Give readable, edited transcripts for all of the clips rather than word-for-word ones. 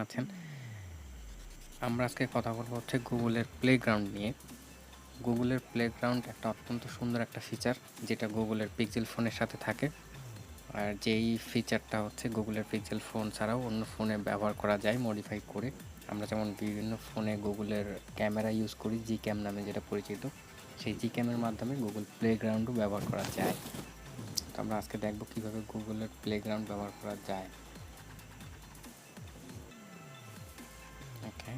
আছেন? আমরা আজকে কথা বলবো হচ্ছে গুগলের প্লেগ্রাউন্ড নিয়ে। গুগলের প্লেগ্রাউন্ড একটা অত্যন্ত সুন্দর একটা ফিচার, যেটা গুগলের পিক্সেল ফোনের সাথে থাকে। আর যেই ফিচারটা হচ্ছে গুগলের পিক্সেল ফোন ছাড়াও অন্য ফোনে ব্যবহার করা যায় মডিফাই করে। আমরা যেমন বিভিন্ন ফোনে গুগলের ক্যামেরা ইউজ করি, জি ক্যাম নামে যেটা পরিচিত, সেই জি ক্যামের মাধ্যমে গুগল প্লেগ্রাউন্ডও ব্যবহার করা যায়। তো আমরা আজকে দেখব কীভাবে গুগলের প্লেগ্রাউন্ড ব্যবহার করা যায়। ওকে,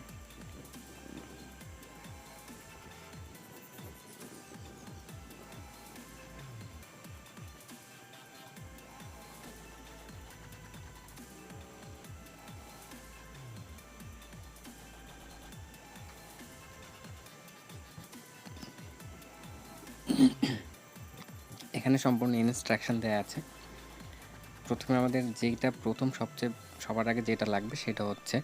এখানে সম্পূর্ণ ইনস্ট্রাকশন দেওয়া আছে। প্রথমে আমাদের সবার আগে যেটা লাগবে সেটা হচ্ছে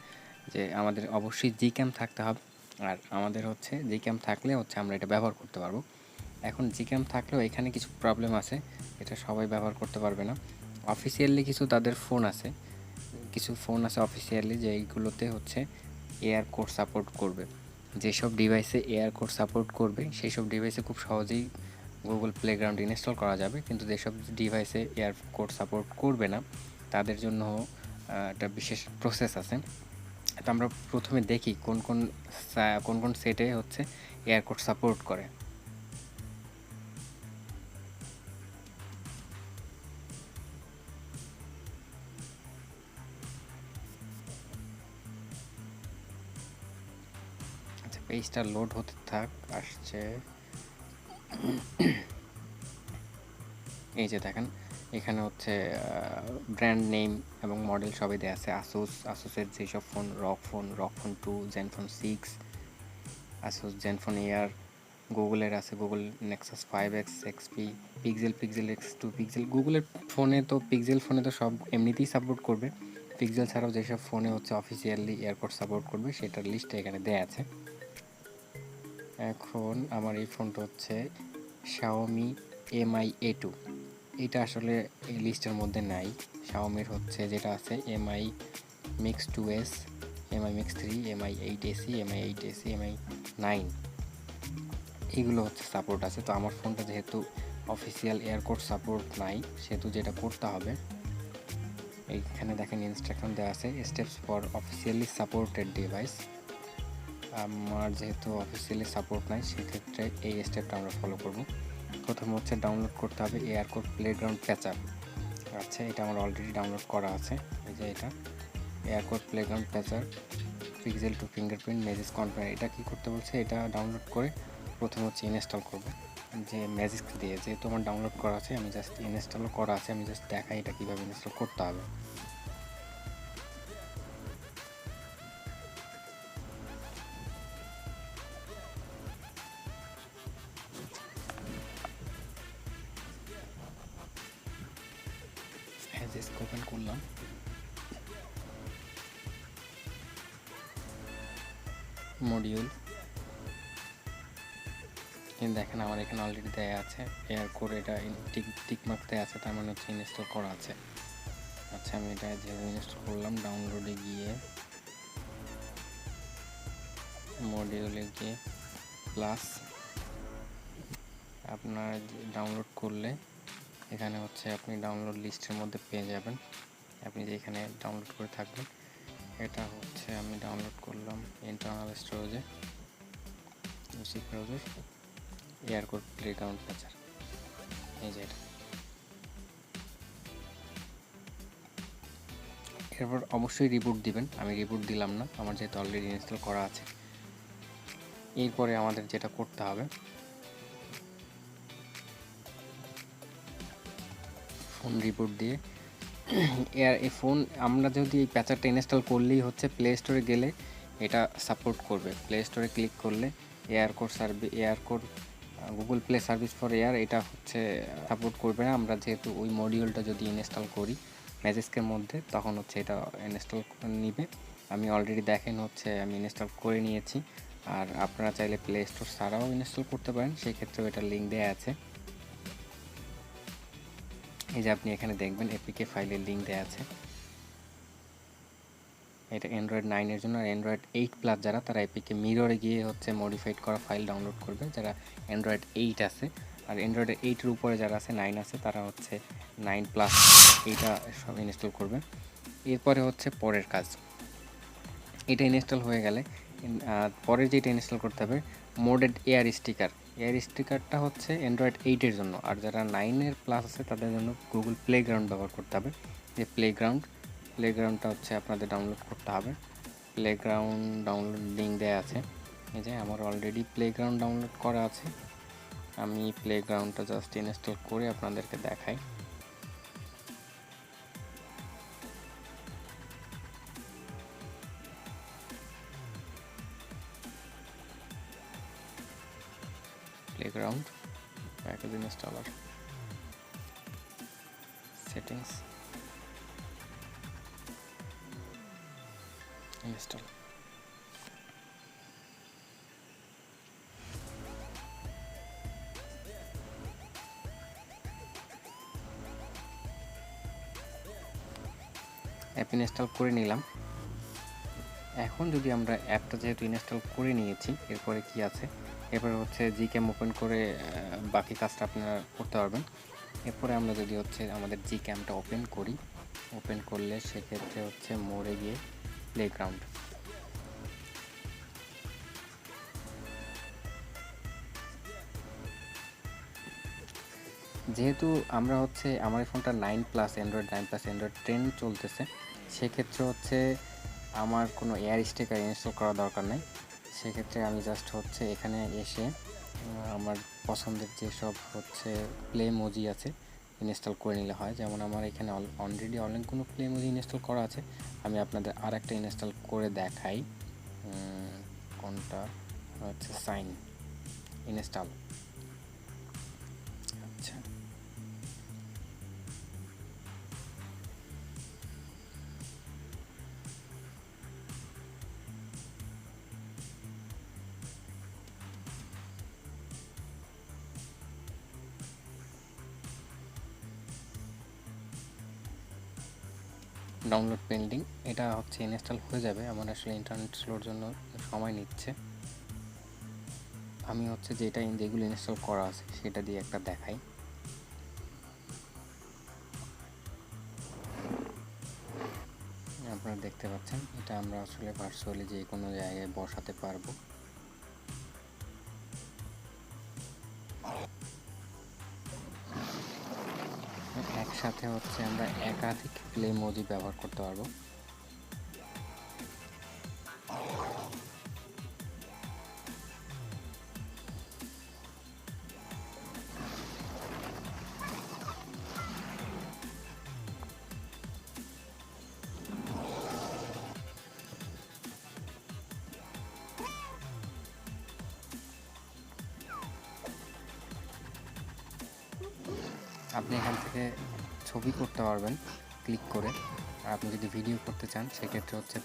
যে আমাদের অবশ্যই জি ক্যাম থাকতে হবে। আর আমাদের হচ্ছে জি ক্যাম থাকলে হচ্ছে আমরা এটা ব্যবহার করতে পারবো। এখন জি ক্যাম থাকলেও এখানে কিছু প্রবলেম আছে, এটা সবাই ব্যবহার করতে পারবে না। অফিসিয়ালি কিছু ফোন আছে অফিসিয়ালি, যেইগুলোতে হচ্ছে এয়ার কোড সাপোর্ট করবে। যেসব ডিভাইসে এয়ার কোড সাপোর্ট করবে সেই সব ডিভাইসে খুব সহজেই গুগল প্লেগ্রাউন্ড ইনস্টল করা যাবে, কিন্তু যেসব ডিভাইসে এয়ার কোড সাপোর্ট করবে না তাদের জন্য একটা বিশেষ প্রসেস আছে। তো আমরা প্রথমে দেখি কোন কোন সেটে হচ্ছে এয়ার কোড সাপোর্ট করে। আচ্ছা, পেজটা লোড হতে থাক, আসছে। এই যে দেখেন, এখানে হচ্ছে ব্র্যান্ড নেম এবং মডেল সবই দেওয়া আছে। আসুসের যেসব phone, rock phone 2, ZenFone 6, Asus ZenFone air. গুগলের আছে Google Nexus 5X, XP, pixel X2 pixel. গুগলের পিক্সেল ফোনে তো সব এমনিতেই সাপোর্ট করবে। পিক্সেল ছাড়াও যেসব ফোনে হচ্ছে অফিসিয়ালি এয়ারপোর্ট সাপোর্ট করবে সেটার লিস্টটা এখানে দেওয়া আছে। এখন আমার এই ফোনটা হচ্ছে Xiaomi Mi A2। এটা আসলে এই লিস্টের মধ্যে নাই। শাওমির হচ্ছে যেটা আছে MI Mix 2S, MI Mix 3, MI 8AC, MI 8AC, MI 9, এইগুলো হচ্ছে সাপোর্ট আছে। তো আমার ফোনটা যেহেতু অফিসিয়াল এয়ারকোড সাপোর্ট নাই, সেহেতু যেটা করতে হবে, এইখানে দেখেন ইনস্ট্রাকশন দেওয়া আছে, steps for officially supported device. আমার যেহেতু অফিসিয়ালি সাপোর্ট নাই, সেক্ষেত্রে এই স্টেপটা আমরা ফলো করব। প্রথম হচ্ছে ডাউনলোড করতে হবে এয়ারকোড প্লেগ্রাউন্ড প্যাচার। আচ্ছা, এটা আমার অলরেডি ডাউনলোড করা আছে। এই যে এটা এয়ারকোড প্লেগ্রাউন্ড প্যাচার পিক্সেল টু ফিঙ্গারপ্রিন্ট ম্যাজিক কনফারেন্ট। এটা কী করতে বলছে, এটা ডাউনলোড করে প্রথম হচ্ছে ইনস্টল করব। যে ম্যাজিক দিয়ে যেহেতু আমার ডাউনলোড করা আছে, আমি জাস্ট ইনস্টলও করা আছে, আমি জাস্ট দেখাই এটা কীভাবে ইনস্টল করতে হবে। ওপেন করলাম, মডিউল। দেখেন আমার এখানে অলরেডি দেয়া আছে এয়ার কোড, এটা টিকমার্ক দেওয়া আছে, তার মানে হচ্ছে ইনস্টল করা আছে। আচ্ছা, আমি এটা যেভাবে ইনস্টল করলাম, ডাউনলোডে গিয়ে মডিউলে গিয়ে প্লাস, আপনার ডাউনলোড করলে এখানে হচ্ছে আপনি ডাউনলোড লিস্টের মধ্যে পেয়ে যাবেন, আপনি যে এখানে ডাউনলোড করে থাকবেন। এটা হচ্ছে আমি ডাউনলোড করলাম ইন্টারনাল স্টোরেজে, মিউজিক ব্রাউজার, এয়ারকোড প্লেগ্রাউন্ড প্যাচার। এই যে এটা, এরপর অবশ্যই রিবুট দিবেন। আমি রিবুট দিলাম না, আমার যেহেতু অলরেডি ইনস্টল করা আছে। এরপরে আমাদের যেটা করতে হবে, ফোন রিবুট দিয়ে এই ফোন আমরা যদি এই প্যাচারটা ইনস্টল করলেই হচ্ছে প্লে স্টোরে গেলে এটা সাপোর্ট করবে। প্লে স্টোরে ক্লিক করলে aircode Google play service for air, এটা হচ্ছে সাপোর্ট করবে না। আমরা যেহেতু ওই মডিউলটা যদি ইনস্টল করি ম্যাজিস্কের মধ্যে, তখন হচ্ছে এটা ইনস্টল নিবে। আমি অলরেডি দেখেন হচ্ছে আমি ইনস্টল করে নিয়েছি। আর আপনারা চাইলে প্লে স্টোর ছাড়াও ইনস্টল করতে পারেন, সেই ক্ষেত্রেও এটার লিঙ্ক দেওয়া আছে। এই যে আপনি এখানে দেখবেন এপিকে ফাইলের লিঙ্ক দেওয়া আছে। এটা অ্যান্ড্রয়েড 9-এর জন্য। আর অ্যান্ড্রয়েড 8+ যারা, তারা এপিকে মিররে গিয়ে হচ্ছে মডিফাইড করা ফাইল ডাউনলোড করবে, যারা অ্যান্ড্রয়েড 8 আছে। আর অ্যান্ড্রয়েড 8-এর উপরে যারা আছে, 9 আছে, তারা হচ্ছে 9+ এইটা সব ইনস্টল করবে। এরপরে হচ্ছে পরের কাজ, এটা ইনস্টল হয়ে গেলে পরে যেটা ইনস্টল করতে হবে, মোডেড এয়ার স্টিকার। এয়ার স্টিকারটা হচ্ছে অ্যান্ড্রয়েড 8-এর জন্য। আর যারা 9-এর প্লাস আছে তাদের জন্য গুগল প্লেগ্রাউন্ড ব্যবহার করতে হবে। যে প্লেগ্রাউন্ডটা হচ্ছে আপনাদের ডাউনলোড করতে হবে। প্লেগ্রাউন্ড ডাউনলোড লিঙ্ক দেওয়া আছে। এই যে আমার অলরেডি প্লেগ্রাউন্ড ডাউনলোড করা আছে। আমি প্লেগ্রাউন্ডটা জাস্ট ইনস্টল করে আপনাদেরকে দেখাই। Playground package installer, settings, install. App install করে নিলাম। এখন যদি আমরা অ্যাপটা যেহেতু ইনস্টল করে নিয়েছি, এরপরে কি আছে, এরপরে হচ্ছে জিক্যাম ওপেন করে বাকি কাজটা আপনারা করতে পারবেন। এরপরে আমরা যদি হচ্ছে আমাদের জিক্যামটা ওপেন করি, ওপেন করলে সেক্ষেত্রে হচ্ছে মোড়ে গিয়ে প্লেগ্রাউন্ড, যেহেতু আমরা হচ্ছে আমার এই ফোনটা 9+, অ্যান্ড্রয়েড 9+, অ্যান্ড্রয়েড 10 চলতেছে, সেক্ষেত্রে হচ্ছে আমার কোনো এয়ার স্টিকার ইনস্টল করা দরকার নেই। সেক্ষেত্রে আমি জাস্ট হচ্ছে এখানে এসে আমার পছন্দের যেসব হচ্ছে প্লে মোজি আছে ইনস্টল করে নিলে হয়। যেমন আমার এখানে অলরেডি অনেকগুলো প্লে মোজি ইনস্টল করা আছে। আমি আপনাদের আর একটা ইনস্টল করে দেখাই। কোনটা হচ্ছে সাইন ইনস্টল। আচ্ছা, ডাউনলোড পেন্ডিং, এটা হচ্ছে ইনস্টল হয়ে যাবে। আমার আসলে ইন্টারনেট স্লোর জন্য সময় নিচ্ছে। আমি হচ্ছে যেগুলো ইনস্টল করা আছে সেটা দিয়ে একটা দেখাই। আপনারা দেখতে পাচ্ছেন, এটা আমরা আসলে ভার্চুয়ালি যে কোনো জায়গায় বসাতে পারবো। একসাথে হচ্ছে আমরা একাধিক প্লে মোজি ব্যবহার করতে পারবো। আপনি এখান থেকে ছবি করতে পারবেন ক্লিক করে। আর আপনি যদি ভিডিও করতে চান সেক্ষেত্রে হচ্ছে